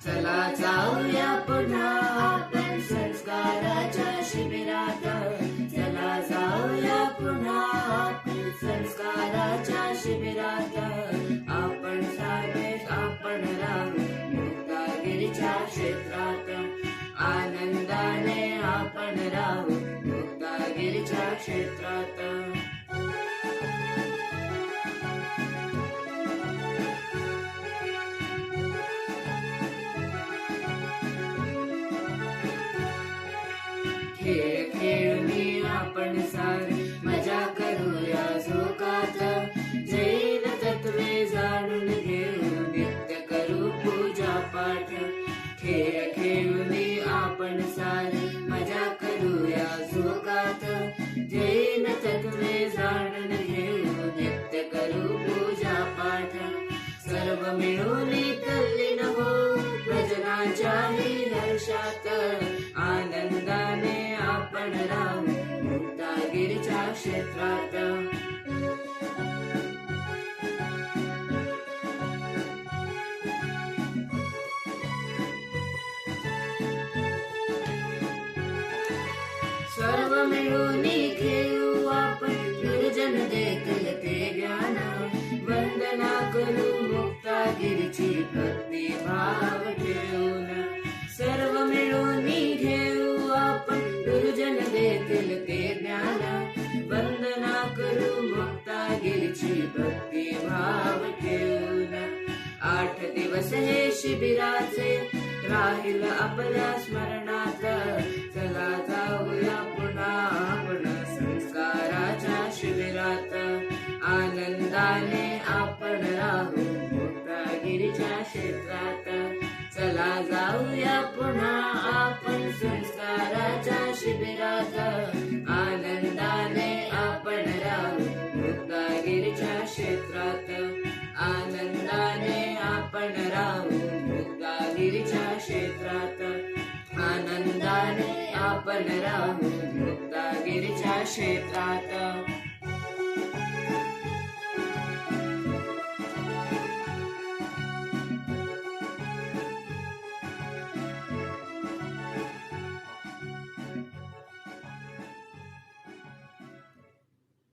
चला जाऊया पुन्हा आपण संस्काराच्या शिबिरात. चला जाऊया पुन्हा आपण संस्काराच्या शिबिरात. आपण सारे आपण राहू मुक्तागिरीच्या क्षेत्रात. आनंदाने आपण राहू मुक्तागिरीच्या क्षेत्रात. खेळ खेळूनी आपण सारी मजा करूया झोकात. जैन तत्वे जाणून घेऊ नित्य करू पूजा पाठ. खेळ खेळूनी आपण सारी मजा करूया झोकात. जैन तत्वे जाणून घेऊ नित्य करू पूजा पाठ. सर्व मिळून तल्लीन हो भजनाच्याही हर्षात. आनंदाने आपण राहू मुक्तागिरीच्या क्षेत्रात. सर्व मिळून घेऊ आपण गुरुजन देखील ते ज्ञान. वंदना करू मुक्तागिरीची भक्ती भाव ठेवून. सर्व मिळून घेऊ आपण गुरुजन देखील ते ज्ञान. वंदना करू मुक्तागिरीची भक्ती भाव ठेवून. 8 दिवस हे शिबिराचे राहील आपल्या स्मरणात. चला जाऊया पुन्हा आपण संस्काराच्या शिबिरात. आनंदाने आपण राहू मुक्तागिरीच्या क्षेत्रात. चला जाऊया पुन्हा आपण संस्काराच्या शिबिरात. आनंदाने आपण राहू मुक्तागिरीच्या क्षेत्रात. आनंदाने आपण राहू मुक्तागिरीच्या क्षेत्रात. आनंदाने आपण राहू मुक्तागिरीच्या क्षेत्रात.